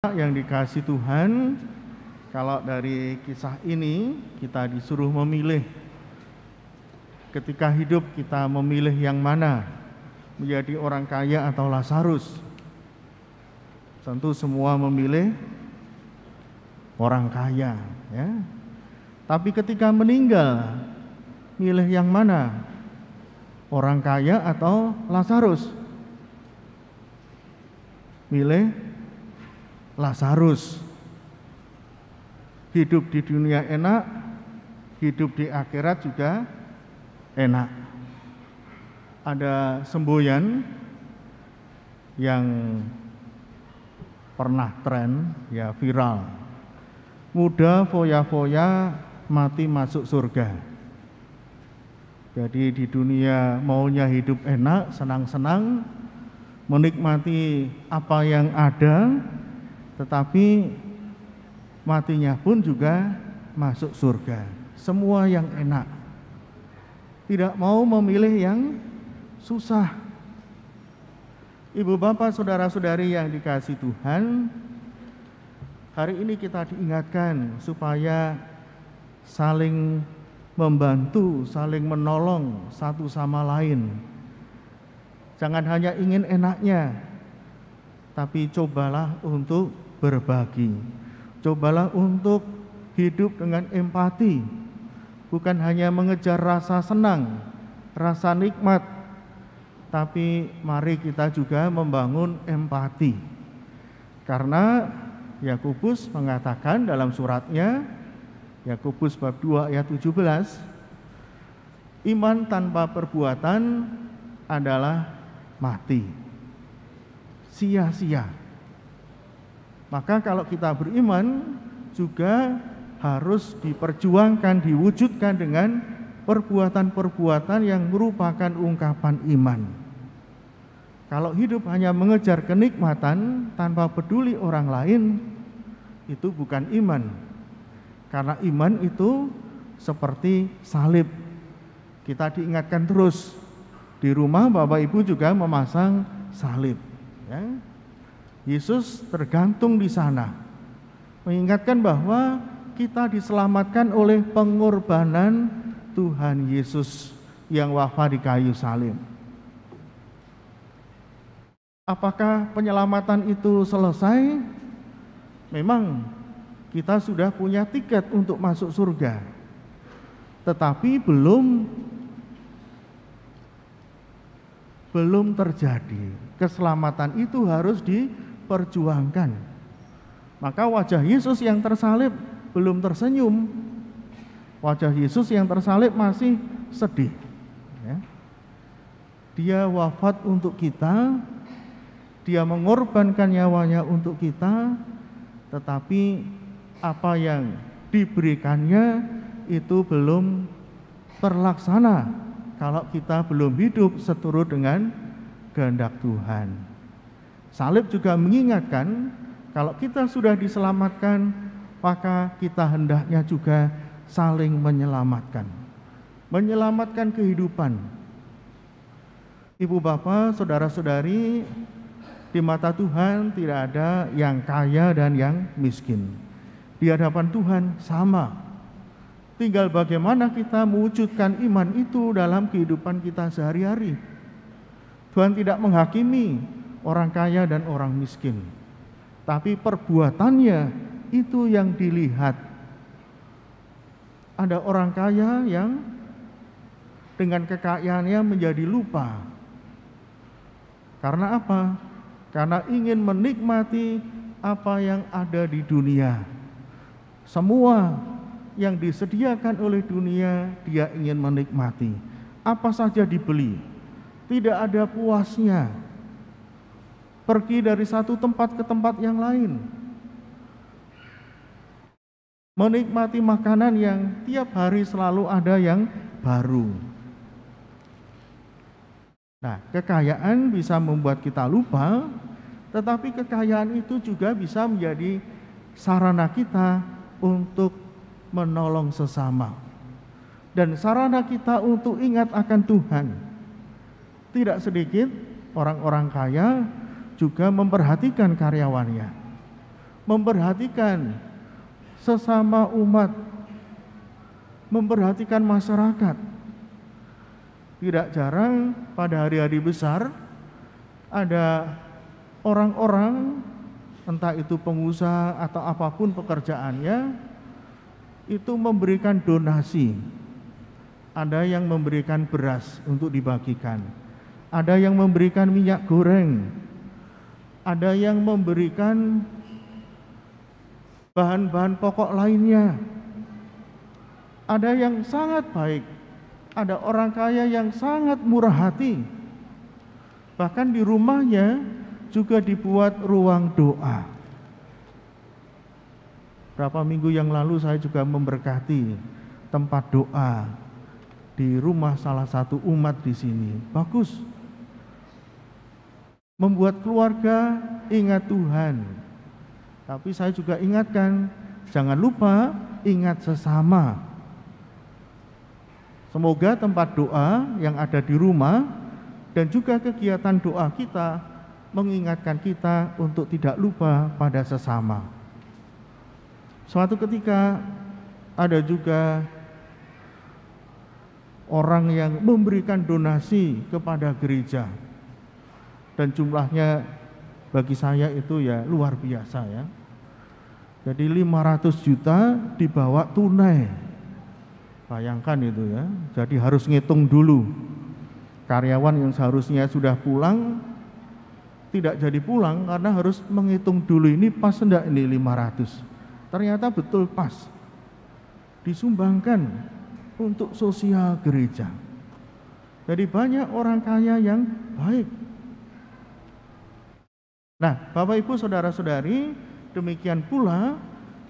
Yang dikasihi Tuhan, kalau dari kisah ini kita disuruh memilih. Ketika hidup kita memilih yang mana, menjadi orang kaya atau Lazarus. Tentu semua memilih orang kaya, ya. Tapi ketika meninggal, milih yang mana? Orang kaya atau Lazarus? Milih Lazarus. Hidup di dunia enak, hidup di akhirat juga enak. Ada semboyan yang pernah tren, ya viral. Muda foya-foya, mati masuk surga. Jadi di dunia maunya hidup enak, senang-senang, menikmati apa yang ada, tetapi matinya pun juga masuk surga. Semua yang enak. Tidak mau memilih yang susah. Ibu bapak saudara-saudari yang dikasihi Tuhan, hari ini kita diingatkan supaya saling membantu, saling menolong satu sama lain. Jangan hanya ingin enaknya, tapi cobalah untuk berbagi. Cobalah untuk hidup dengan empati. Bukan hanya mengejar rasa senang, rasa nikmat, tapi mari kita juga membangun empati. Karena Yakobus mengatakan dalam suratnya, Yakobus bab 2 ayat 17, iman tanpa perbuatan adalah mati, sia-sia. Maka kalau kita beriman juga harus diperjuangkan, diwujudkan dengan perbuatan-perbuatan yang merupakan ungkapan iman. Kalau hidup hanya mengejar kenikmatan tanpa peduli orang lain, itu bukan iman. Karena iman itu seperti salib. Kita diingatkan terus, di rumah Bapak Ibu juga memasang salib, ya. Yesus tergantung di sana, mengingatkan bahwa kita diselamatkan oleh pengorbanan Tuhan Yesus yang wafat di kayu salib. Apakah penyelamatan itu selesai? Memang kita sudah punya tiket untuk masuk surga, tetapi belum terjadi. Keselamatan itu harus diperjuangkan. Maka wajah Yesus yang tersalib belum tersenyum. Wajah Yesus yang tersalib masih sedih, ya. Dia wafat untuk kita, dia mengorbankan nyawanya untuk kita, tetapi apa yang diberikannya itu belum terlaksana kalau kita belum hidup seturut dengan kehendak Tuhan. Salib juga mengingatkan kalau kita sudah diselamatkan, maka kita hendaknya juga saling menyelamatkan. Menyelamatkan kehidupan. Ibu bapak, saudara-saudari, di mata Tuhan tidak ada yang kaya dan yang miskin. Di hadapan Tuhan sama. Tinggal bagaimana kita mewujudkan iman itu dalam kehidupan kita sehari-hari. Tuhan tidak menghakimi orang kaya dan orang miskin, tapi perbuatannya itu yang dilihat. Ada orang kaya yang dengan kekayaannya menjadi lupa. Karena apa? Karena ingin menikmati apa yang ada di dunia. Semua yang disediakan oleh dunia dia ingin menikmati. Apa saja dibeli, tidak ada puasnya. Pergi dari satu tempat ke tempat yang lain, menikmati makanan yang tiap hari selalu ada yang baru. Nah, kekayaan bisa membuat kita lupa, tetapi kekayaan itu juga bisa menjadi sarana kita untuk menolong sesama. Dan sarana kita untuk ingat akan Tuhan. Tidak sedikit orang-orang kaya juga memperhatikan karyawannya. memperhatikan sesama umat, memperhatikan masyarakat. Tidak jarang pada hari-hari besar ada orang-orang, entah itu pengusaha atau apapun pekerjaannya, itu memberikan donasi. Ada yang memberikan beras untuk dibagikan, ada yang memberikan minyak goreng, ada yang memberikan bahan-bahan pokok lainnya. Ada yang sangat baik, ada orang kaya yang sangat murah hati. Bahkan di rumahnya juga dibuat ruang doa. Berapa minggu yang lalu saya juga memberkati tempat doa di rumah salah satu umat di sini. Bagus. Membuat keluarga ingat Tuhan. Tapi saya juga ingatkan, jangan lupa ingat sesama. Semoga tempat doa yang ada di rumah dan juga kegiatan doa kita mengingatkan kita untuk tidak lupa pada sesama. Suatu ketika ada juga orang yang memberikan donasi kepada gereja, dan jumlahnya bagi saya itu ya luar biasa ya. Jadi 500 juta dibawa tunai. Bayangkan itu ya. Jadi harus ngitung dulu. Karyawan yang seharusnya sudah pulang tidak jadi pulang karena harus menghitung dulu, ini pas enggak ini 500. Ternyata betul pas. Disumbangkan untuk sosial gereja. Jadi banyak orang kaya yang baik. Nah, Bapak Ibu Saudara-saudari, demikian pula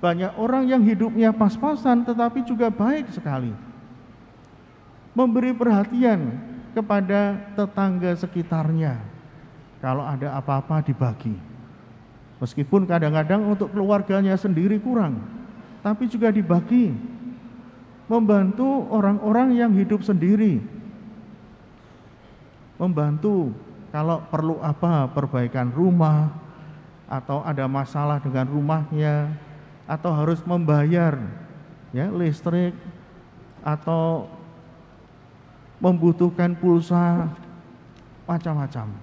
banyak orang yang hidupnya pas-pasan tetapi juga baik sekali. Memberi perhatian kepada tetangga sekitarnya. Kalau ada apa-apa dibagi. Meskipun kadang-kadang untuk keluarganya sendiri kurang, tapi juga dibagi. Membantu orang-orang yang hidup sendiri. Membantu kalau perlu apa, perbaikan rumah, atau ada masalah dengan rumahnya, atau harus membayar ya listrik, atau membutuhkan pulsa, macam-macam.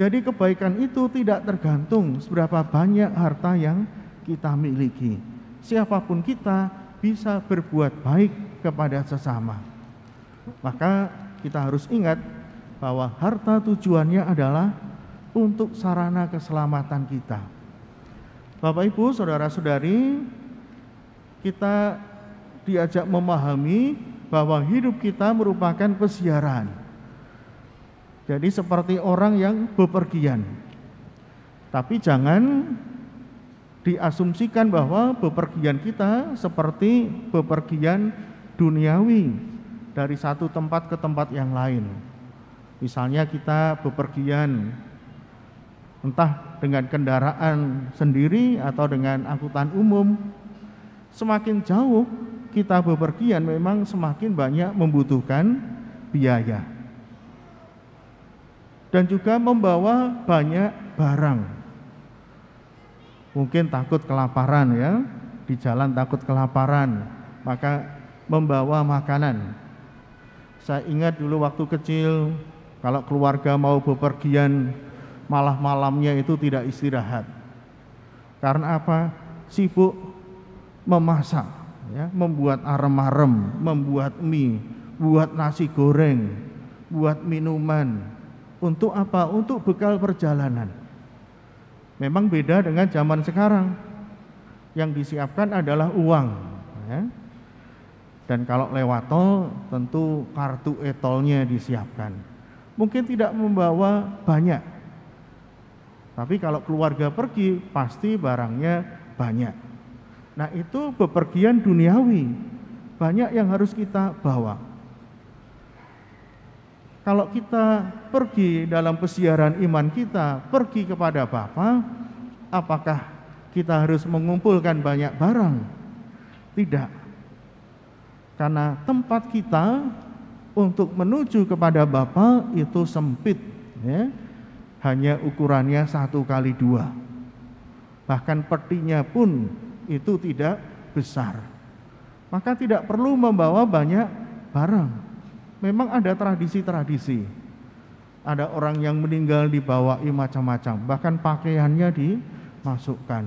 Jadi kebaikan itu tidak tergantung seberapa banyak harta yang kita miliki. Siapapun kita bisa berbuat baik kepada sesama. Maka kita harus ingat bahwa harta tujuannya adalah untuk sarana keselamatan kita. Bapak Ibu, saudara-saudari, kita diajak memahami bahwa hidup kita merupakan pesiaran. Jadi seperti orang yang bepergian. Tapi jangan diasumsikan bahwa bepergian kita seperti bepergian duniawi dari satu tempat ke tempat yang lain. Misalnya kita bepergian entah dengan kendaraan sendiri atau dengan angkutan umum. Semakin jauh kita bepergian memang semakin banyak membutuhkan biaya. Dan juga membawa banyak barang. Mungkin takut kelaparan ya, di jalan takut kelaparan, maka membawa makanan. Saya ingat dulu waktu kecil, kalau keluarga mau bepergian, malah malamnya itu tidak istirahat. Karena apa? Sibuk memasak, ya, membuat arem-arem, membuat mie, buat nasi goreng, buat minuman. Untuk apa? Untuk bekal perjalanan. Memang beda dengan zaman sekarang. Yang disiapkan adalah uang, ya. Dan kalau lewat tol tentu kartu e-tolnya disiapkan. Mungkin tidak membawa banyak, tapi kalau keluarga pergi pasti barangnya banyak. Nah itu bepergian duniawi, banyak yang harus kita bawa. Kalau kita pergi dalam pesiaran iman kita, pergi kepada Bapa, apakah kita harus mengumpulkan banyak barang? Tidak. Karena tempat kita untuk menuju kepada Bapa itu sempit, ya. hanya ukurannya 1x2. Bahkan petinya pun itu tidak besar. Maka tidak perlu membawa banyak barang. Memang ada tradisi-tradisi. Ada orang yang meninggal dibawain macam-macam, bahkan pakaiannya dimasukkan.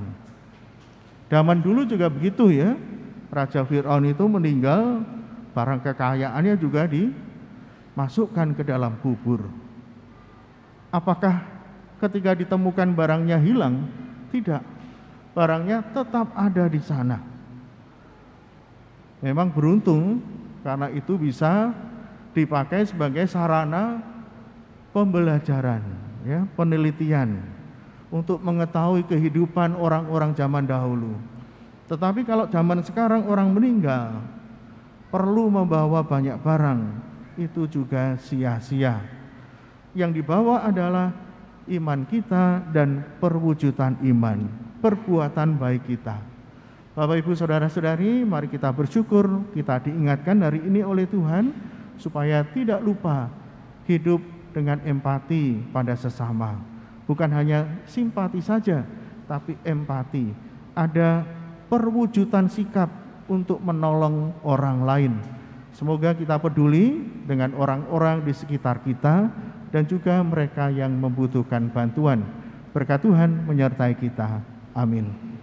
Zaman dulu juga begitu ya. Raja Fir'aun itu meninggal, barang kekayaannya juga dimasukkan ke dalam kubur. Apakah ketika ditemukan barangnya hilang? Tidak. Barangnya tetap ada di sana. Memang beruntung karena itu bisa dipakai sebagai sarana pembelajaran, ya, penelitian untuk mengetahui kehidupan orang-orang zaman dahulu. Tetapi kalau zaman sekarang orang meninggal perlu membawa banyak barang, itu juga sia-sia. Yang dibawa adalah iman kita dan perwujudan iman, perbuatan baik kita. Bapak Ibu Saudara-saudari, mari kita bersyukur kita diingatkan hari ini oleh Tuhan supaya tidak lupa hidup dengan empati pada sesama. Bukan hanya simpati saja, tapi empati. Ada perwujudan sikap untuk menolong orang lain. Semoga kita peduli dengan orang-orang di sekitar kita dan juga mereka yang membutuhkan bantuan. Berkat Tuhan menyertai kita. Amin.